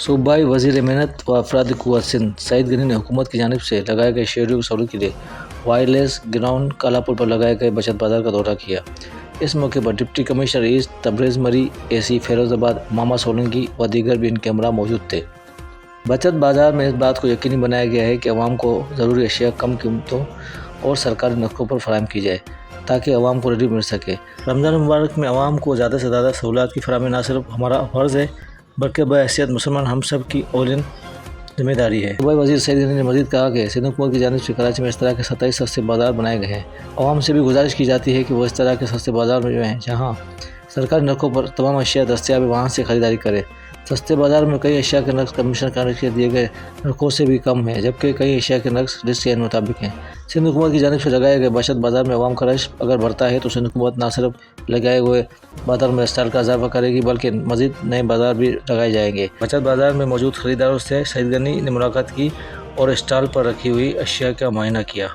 सूबाई वज़ीर मेहनत व अफराद क़ुव्वत सिंध सईद गनी ने हुकूमत की जानिब से लगाए गए शहरियों की सहूलत के लिए वायरलेस ग्राउंड कालापुर पर लगाए गए बचत बाज़ार का दौरा किया। इस मौके पर डिप्टी कमिश्नर ईस्ट तबरेज़ मरी, एसी फैरोज़ाबाद मामा सोलंकी व दीगर भी इनके हमरा मौजूद थे। बचत बाज़ार में इस बात को यकीनी बनाया गया है कि अवाम को ज़रूरी अशिया कम कीमतों और सरकारी नरखों पर फराहम की जाए ताकि अवाम को रिलीफ मिल सके। रमज़ान मुबारक में अवाम को ज़्यादा से ज़्यादा सहूलत की फराहमी न सिर्फ हमारा फ़र्ज़ है बल्कि बहैसियत मुसलमान हम सब की औलिन जिम्मेदारी है। सूबाई वज़ीर सईद गनी ने मज़ीद कहा कि सिंध हुकूमत की जानिब से कराची में इस तरह के 27 सस्ते बाज़ार बनाए गए हैं। अवाम से भी गुजारिश की जाती है कि वो इस तरह के सस्ते बाज़ार में जो हैं जहाँ सरकारी नरखों पर तमाम अशिया दस्तियाब है वहाँ से ख़रीदारी करें। सस्ते बाज़ार में कई अशिया के नर्ख्स कमीशन कार्ड के दिए गए नरखों से भी कम है, जबकि कई अशिया के नर्ख्स लिस्ट के मुताबिक हैं। सिंध हुकूमत की जानिब से लगाए गए बचत बाज़ार में अवाम का रश अगर बढ़ता है तो सिंध हुकूमत न सिर्फ लगाए हुए बाज़ार में स्टॉल का इजाफा करेगी बल्कि मज़ीद नए बाज़ार भी लगाए जाएंगे। बचत बाज़ार में मौजूद खरीदारों से सईद गनी ने मुलाकात की और स्टॉल पर रखी हुई अशिया का मुआयना किया।